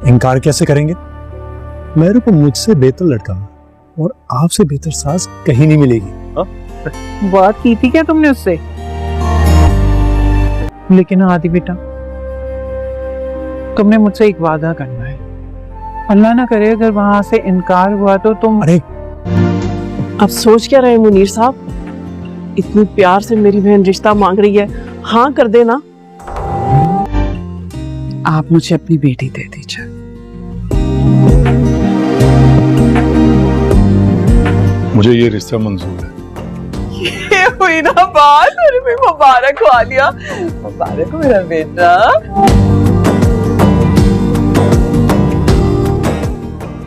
इनकार कैसे करेंगे? मेरे को मुझसे बेहतर लड़का और आपसे बेहतर सास कहीं नहीं मिलेगी। बात की थी क्या तुमने उससे? लेकिन आदि बेटा, तुमने मुझसे एक वादा करना है। अल्लाह ना करे अगर वहां से इनकार हुआ तो तुम। अरे अब सोच क्या रहे मुनीर साहब? इतनी प्यार से मेरी बहन रिश्ता मांग रही है, हाँ कर देना। आप मुझे अपनी बेटी दे दीजिए। मुझे ये रिश्ता मंजूर है। ये हुई ना बात, अरे मैं मुबारक हो आलिया, मुबारक हो मेरा बेटा।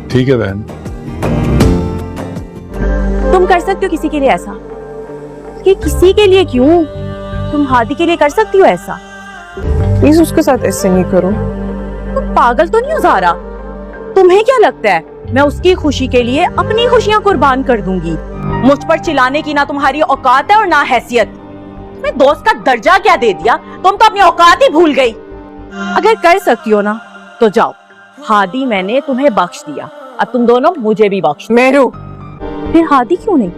ठीक है बहन। तुम कर सकते हो किसी के लिए ऐसा? कि किसी के लिए क्यों, तुम हादी के लिए कर सकती हो ऐसा। प्लीज उसके साथ ऐसे नहीं करो। तुम पागल तो नहीं हो ज़ारा? तुम्हें क्या लगता है मैं उसकी खुशी के लिए अपनी खुशियां कुर्बान कर दूंगी? मुझ पर चिल्लाने की ना तुम्हारी औकात है और ना हैसियत। तुम्हें दोस्त का दर्जा क्या दे दिया? तुम तो अपनी औकात ही भूल गई। अगर कर सकती हो ना तो जाओ, हादी मैंने तुम्हें बख्श दिया, अब तुम दोनों मुझे भी बख्श। मेरू, फिर हादी क्यों नहीं?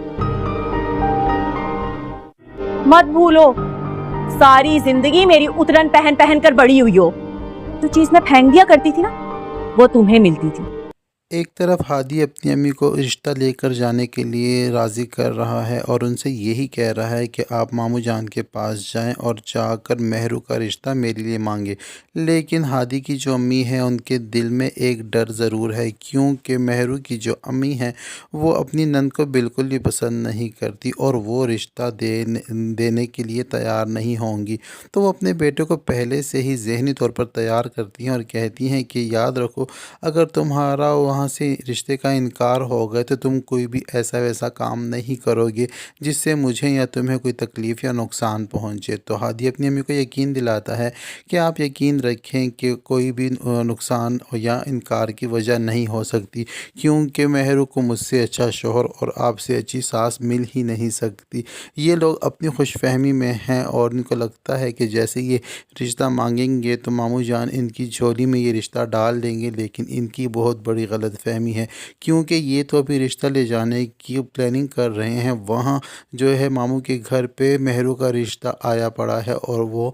मत भूलो, सारी जिंदगी मेरी उतरन पहन पहन कर बड़ी हुई हो। जो चीज मैं फेंक दिया करती थी ना, वो तुम्हें मिलती थी। एक तरफ हादी अपनी अम्मी को रिश्ता लेकर जाने के लिए राज़ी कर रहा है और उनसे यही कह रहा है कि आप मामू जान के पास जाएं और जाकर मेहरू का रिश्ता मेरे लिए मांगे। लेकिन हादी की जो अम्मी है उनके दिल में एक डर ज़रूर है, क्योंकि मेहरू की जो अम्मी है वो अपनी नंद को बिल्कुल भी पसंद नहीं करती और वो रिश्ता देने के लिए तैयार नहीं होंगी। तो वो अपने बेटे को पहले से ही ज़हनी तौर पर तैयार करती हैं और कहती हैं कि याद रखो, अगर तुम्हारा वहाँ से रिश्ते का इनकार हो गया तो तुम कोई भी ऐसा वैसा काम नहीं करोगे जिससे मुझे या तुम्हें कोई तकलीफ़ या नुकसान पहुँचे। तो हादी अपनी अम्मी को यकीन दिलाता है कि आप यकीन रखें कि कोई भी नुकसान या इनकार की वजह नहीं हो सकती, क्योंकि मेहरू को मुझसे अच्छा शौहर और आपसे अच्छी सास मिल ही नहीं सकती। ये लोग अपनी खुशफहमी में हैं और इनको लगता है कि जैसे ये रिश्ता मांगेंगे तो मामू जान इनकी झोली में ये रिश्ता डाल देंगे, लेकिन इनकी बहुत बड़ी गलत फहमी है, क्योंकि ये तो अभी रिश्ता ले जाने की प्लानिंग कर रहे हैं। वहाँ जो है मामू के घर पे मेहरू का रिश्ता आया पड़ा है और वो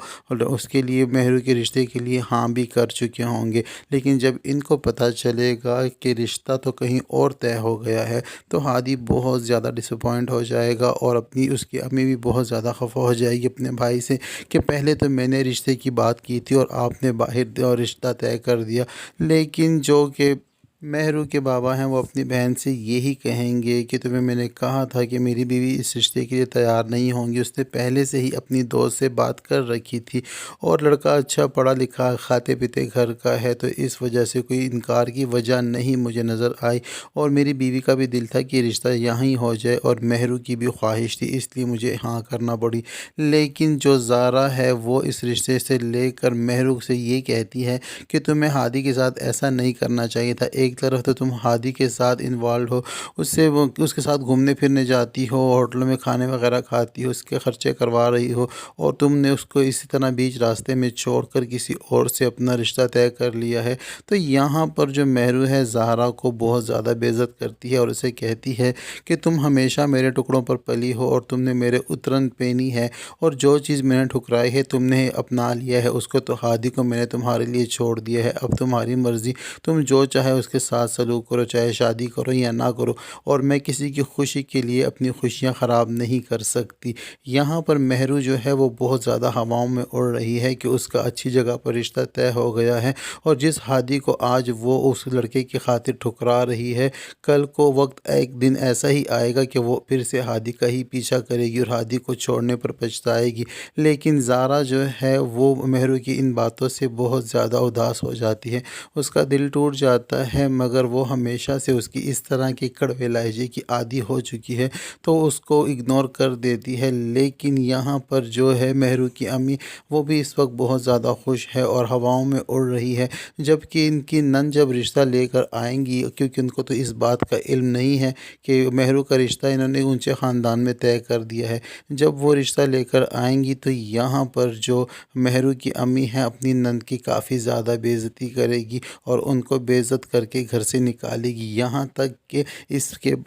उसके लिए मेहरू के रिश्ते के लिए हाँ भी कर चुके होंगे। लेकिन जब इनको पता चलेगा कि रिश्ता तो कहीं और तय हो गया है तो हादी बहुत ज़्यादा डिसअपॉइंट हो जाएगा और अपनी उसकी अम्मी भी बहुत ज़्यादा खफा हो जाएगी अपने भाई से कि पहले तो मैंने रिश्ते की बात की थी और आपने बाहर और रिश्ता तय कर दिया। लेकिन जो कि मेहरू के बाबा हैं वो अपनी बहन से यही कहेंगे कि तुम्हें मैंने कहा था कि मेरी बीवी इस रिश्ते के लिए तैयार नहीं होंगी। उसने पहले से ही अपनी दोस्त से बात कर रखी थी और लड़का अच्छा पढ़ा लिखा खाते पीते घर का है, तो इस वजह से कोई इनकार की वजह नहीं मुझे नज़र आई और मेरी बीवी का भी दिल था कि रिश्ता यहाँ ही हो जाए और मेहरू की भी ख्वाहिश थी, इसलिए मुझे हाँ करना पड़ी। लेकिन जो ज़ारा है वो इस रिश्ते से लेकर मेहरू से ये कहती है कि तुम्हें हादी के साथ ऐसा नहीं करना चाहिए था। एक तरफ तो तुम हादी के साथ इन्वॉल्व हो, उसके साथ घूमने फिरने जाती हो, होटलों में खाने वगैरह खाती हो, उसके खर्चे करवा रही हो और तुमने उसको इसी तरह बीच रास्ते में छोड़कर किसी और से अपना रिश्ता तय कर लिया है। तो यहाँ पर जो मेहरू है ज़ाहरा को बहुत ज़्यादा बेइज्जत करती है और उसे कहती है कि तुम हमेशा मेरे टुकड़ों पर पली हो और तुमने मेरे उतरन पहनी है और जो चीज़ मैंने ठुकराई है तुमने अपना लिया है उसको, तो हादी को मैंने तुम्हारे लिए छोड़ दिया है। अब तुम्हारी मर्ज़ी, तुम जो चाहे उसके साथ सलूक करो, चाहे शादी करो या ना करो, और मैं किसी की खुशी के लिए अपनी खुशियां ख़राब नहीं कर सकती। यहाँ पर मेहरू जो है वो बहुत ज़्यादा हवाओं में उड़ रही है कि उसका अच्छी जगह पर रिश्ता तय हो गया है और जिस हादी को आज वो उस लड़के की खातिर ठुकरा रही है, कल को वक्त एक दिन ऐसा ही आएगा कि वो फिर से हादी का ही पीछा करेगी और हादी को छोड़ने पर पछताएगी। लेकिन ज़ारा जो है वो मेहरू की इन बातों से बहुत ज़्यादा उदास हो जाती है, उसका दिल टूट जाता है। مگر وہ ہمیشہ سے اس کی اس طرح کے کڑوے لہجے کی عادی ہو چکی ہے تو اس کو اگنور کر دیتی ہے۔ لیکن یہاں پر جو ہے مہرو کی امی وہ بھی اس وقت بہت زیادہ خوش ہے اور ہواؤں میں اڑ رہی ہے، جبکہ ان کی نند جب رشتہ لے کر آئیں گی، کیونکہ ان کو تو اس بات کا علم نہیں ہے کہ مہرو کا رشتہ انہوں نے اونچے خاندان میں طے کر دیا ہے، جب وہ رشتہ لے کر آئیں گی تو یہاں پر جو مہرو کی امی ہے اپنی نند کی کافی زیادہ بے عزتی کرے گی اور ان کو بے عزت کر کے گھر سے نکالے گی، یہاں تک کہ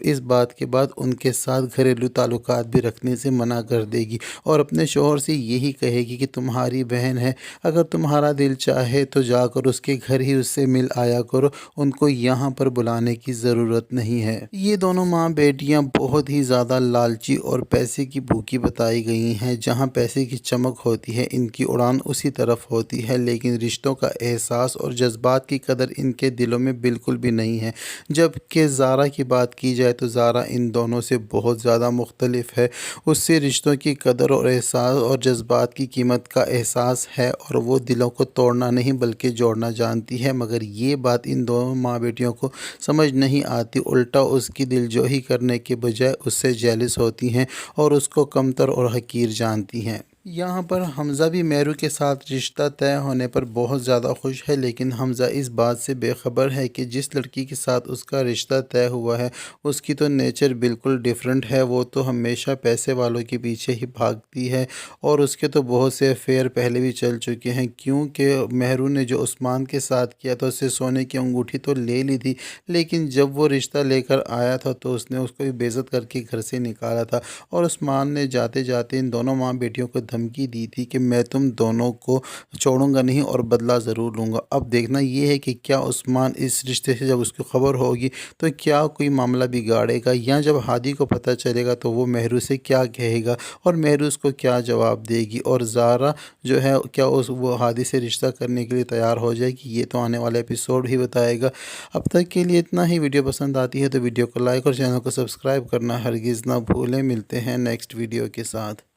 اس بات کے بعد ان کے ساتھ گھریلو تعلقات بھی رکھنے سے منع کر دے گی اور اپنے شوہر سے یہی کہے گی کہ تمہاری بہن ہے، اگر تمہارا دل چاہے تو جا کر اس کے گھر ہی اس سے مل آیا کرو، ان کو یہاں پر بلانے کی ضرورت نہیں ہے۔ یہ دونوں ماں بیٹیاں بہت ہی زیادہ لالچی اور پیسے کی بھوکی بتائی گئی ہیں، جہاں پیسے کی چمک ہوتی ہے ان کی اڑان اسی طرف ہوتی ہے، لیکن رشتوں کا احساس اور جذبات کی قدر ان کے دلوں میں بالکل بھی نہیں ہے۔ جبکہ زارا کی بات کی جائے تو زارا ان دونوں سے بہت زیادہ مختلف ہے، اس سے رشتوں کی قدر اور احساس اور جذبات کی قیمت کا احساس ہے اور وہ دلوں کو توڑنا نہیں بلکہ جوڑنا جانتی ہے، مگر یہ بات ان دونوں ماں بیٹیوں کو سمجھ نہیں آتی، الٹا اس کی دلجوئی کرنے کے بجائے اس سے جیلس ہوتی ہیں اور اس کو کمتر اور حقیر جانتی ہیں۔ یہاں پر حمزہ بھی مہرو کے ساتھ رشتہ طے ہونے پر بہت زیادہ خوش ہے، لیکن حمزہ اس بات سے بے خبر ہے کہ جس لڑکی کے ساتھ اس کا رشتہ طے ہوا ہے اس کی تو نیچر بالکل ڈیفرنٹ ہے، وہ تو ہمیشہ پیسے والوں کے پیچھے ہی بھاگتی ہے اور اس کے تو بہت سے افیئر پہلے بھی چل چکے ہیں، کیونکہ مہرو نے جو عثمان کے ساتھ کیا تھا اس سے سونے کی انگوٹھی تو لے لی تھی، لیکن جب وہ رشتہ لے کر آیا تھا تو اس نے اس کو بھی بے عزت کر کے گھر سے نکالا تھا اور عثمان نے جاتے جاتے ان دونوں ماں بیٹیوں کو دھمکی دی تھی کہ میں تم دونوں کو چھوڑوں گا نہیں اور بدلہ ضرور لوں گا۔ اب دیکھنا یہ ہے کہ کیا عثمان اس رشتے سے جب اس کی خبر ہوگی تو کیا کوئی معاملہ بگاڑے گا، یا جب ہادی کو پتہ چلے گا تو وہ مہرو سے کیا کہے گا اور مہرو اس کو کیا جواب دے گی، اور زارا جو ہے کیا وہ ہادی سے رشتہ کرنے کے لیے تیار ہو جائے گی، یہ تو آنے والا ایپیسوڈ ہی بتائے گا۔ اب تک کے لیے اتنا ہی، ویڈیو پسند آتی ہے تو ویڈیو کو لائک اور چینل کو سبسکرائب کرنا ہرگز نہ بھولیں، ملتے ہیں نیکسٹ ویڈیو کے ساتھ۔